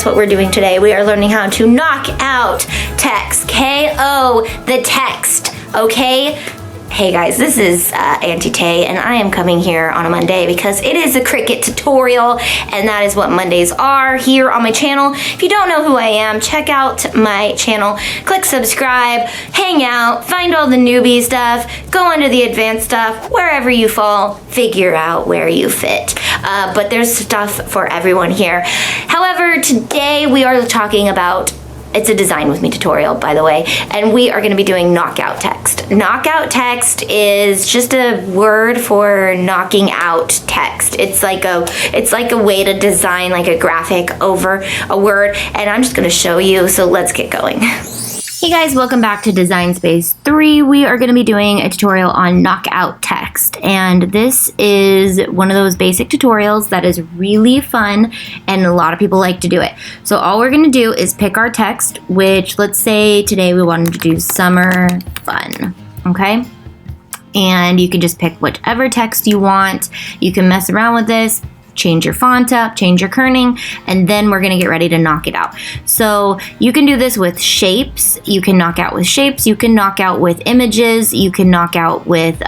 that's what we're doing today. We are learning how to knock out text. K-O, the text, okay? Hey guys, this is Auntie Tay, and I am coming here on a Monday because it is a Cricut tutorial, and that is what Mondays are here on my channel. If you don't know who I am, check out my channel, click subscribe, hang out, find all the newbie stuff, go under the advanced stuff, wherever you fall, figure out where you fit. But there's stuff for everyone here. However, today we are talking about, it's a design with me tutorial, by the way, and we are going to be doing knockout text. Knockout text is just a word for knocking out text. It's like a way to design like a graphic over a word, and I'm just going to show you, so let's get going. Hey guys, welcome back to Design Space 3. We are going to be doing a tutorial on knockout text, and this is one of those basic tutorials that is really fun and a lot of people like to do it. So all we're going to do is pick our text, which let's say today we wanted to do summer fun, okay? And you can just pick whichever text you want. You can mess around with this, change your font up, change your kerning, and then we're gonna get ready to knock it out. So you can do this with shapes. You can knock out with shapes. You can knock out with images. You can knock out with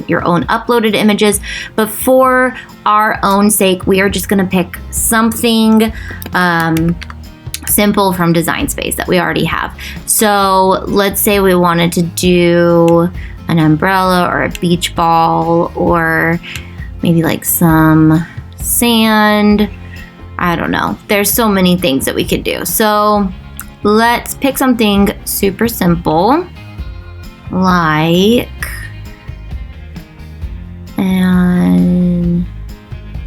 your own uploaded images. But for our own sake, we are just gonna pick something simple from Design Space that we already have. So let's say we wanted to do an umbrella or a beach ball, or maybe like some sand. I don't know. There's so many things that we could do. So let's pick something super simple, like, and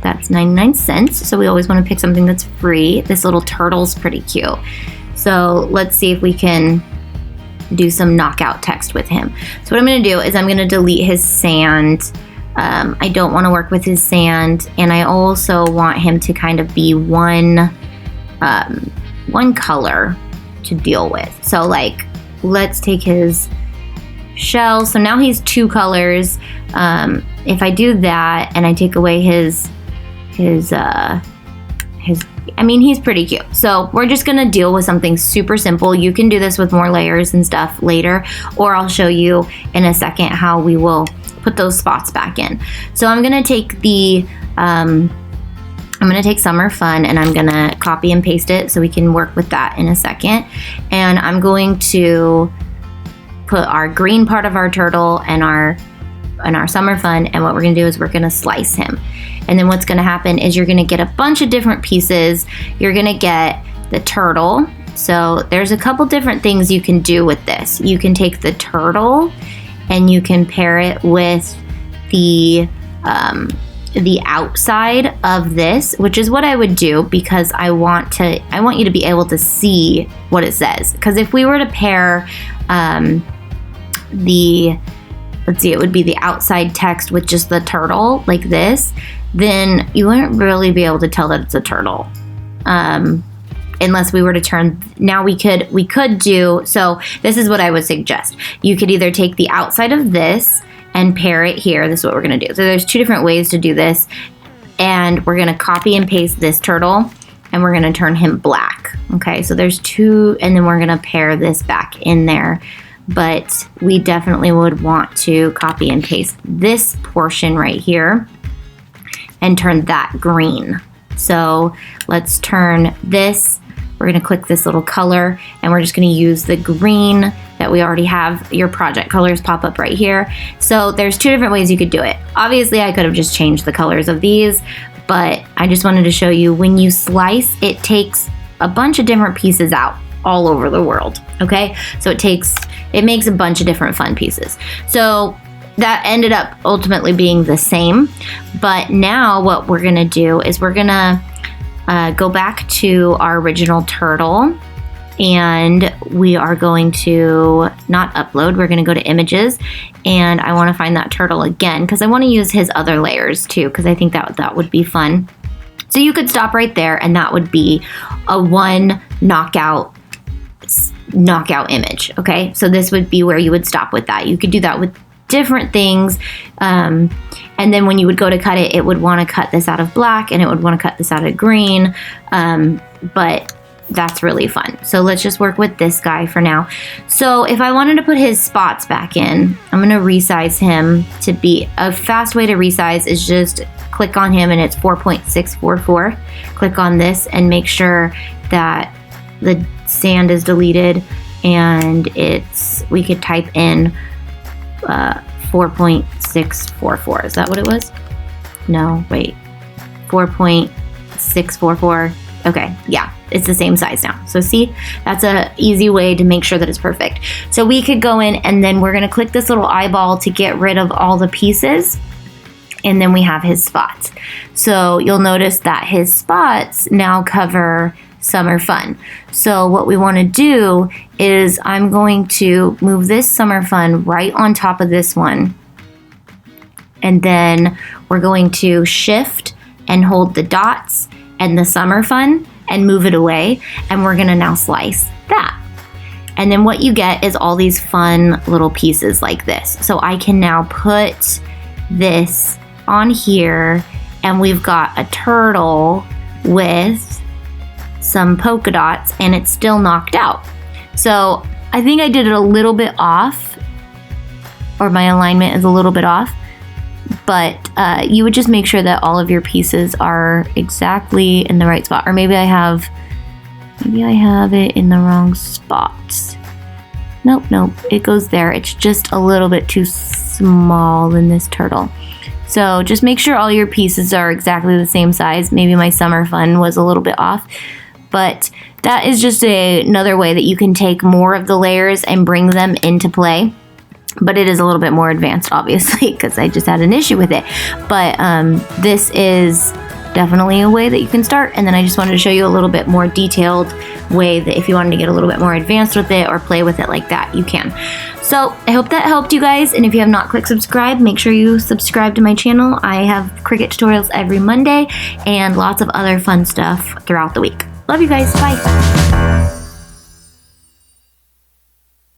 that's 99 cents. So we always want to pick something that's free. This little turtle's pretty cute. So let's see if we can do some knockout text with him. So what I'm going to do is I'm going to delete his sand. I don't want to work with his sand, and I also want him to kind of be one color to deal with. So like, let's take his shell. So now he's two colors. If I do that and I take away his, I mean, he's pretty cute. So we're just gonna deal with something super simple. You can do this with more layers and stuff later, or I'll show you in a second how we will put those spots back in. So I'm gonna take the, I'm gonna take Summer Fun, and I'm gonna copy and paste it so we can work with that in a second. And I'm going to put our green part of our turtle and our Summer Fun, and what we're gonna do is we're gonna slice him. And then what's gonna happen is you're gonna get a bunch of different pieces. You're gonna get the turtle. So there's a couple different things you can do with this. You can take the turtle and you can pair it with the outside of this, which is what I would do, because I want you to be able to see what it says. Because if we were to pair let's see, it would be the outside text with just the turtle like this, then you wouldn't really be able to tell that it's a turtle. Unless we were to turn, now we could do, so this is what I would suggest. You could either take the outside of this and pair it here. This is what we're gonna do. So there's two different ways to do this, and we're gonna copy and paste this turtle, and we're gonna turn him black. Okay, so there's two, and then we're gonna pair this back in there. But we definitely would want to copy and paste this portion right here and turn that green. So let's turn this. We're gonna click this little color, and we're just gonna use the green that we already have. Your project colors pop up right here. So there's two different ways you could do it. Obviously I could have just changed the colors of these, but I just wanted to show you when you slice, it takes a bunch of different pieces out all over the world, okay? So it makes a bunch of different fun pieces. So that ended up ultimately being the same, but now what we're gonna do is we're gonna go back to our original turtle, and we are going to not upload, we're gonna go to images, and I wanna find that turtle again because I wanna use his other layers too, because I think that would be fun. So you could stop right there, and that would be a one knockout image, okay? So this would be where you would stop with that. You could do that with different things, and then when you would go to cut it, it would want to cut this out of black, and it would want to cut this out of green, but that's really fun. So let's just work with this guy for now. So if I wanted to put his spots back in, I'm gonna resize him to be, a fast way to resize is just click on him and it's 4.644. Click on this and make sure that the sand is deleted, and we could type in 4.644. Is that what it was? No, wait, 4.644. Okay, yeah, it's the same size now. So see, that's a easy way to make sure that it's perfect. So we could go in and then we're gonna click this little eyeball to get rid of all the pieces, and then we have his spots. So you'll notice that his spots now cover summer fun. So what we wanna do is I'm going to move this summer fun right on top of this one. And then we're going to shift and hold the dots and the summer fun and move it away, and we're gonna now slice that. And then what you get is all these fun little pieces like this. So I can now put this on here, and we've got a turtle with some polka dots, and it's still knocked out. So I think I did it a little bit off, or my alignment is a little bit off. But you would just make sure that all of your pieces are exactly in the right spot. Or maybe I have it in the wrong spot. Nope, it goes there. It's just a little bit too small in this turtle. So just make sure all your pieces are exactly the same size. Maybe my summer fun was a little bit off. But that is just another way that you can take more of the layers and bring them into play. But it is a little bit more advanced, obviously, because I just had an issue with it. But this is definitely a way that you can start. And then I just wanted to show you a little bit more detailed way that if you wanted to get a little bit more advanced with it or play with it like that, you can. So I hope that helped you guys. And if you have not clicked subscribe, make sure you subscribe to my channel. I have Cricut tutorials every Monday and lots of other fun stuff throughout the week. Love you guys. Bye.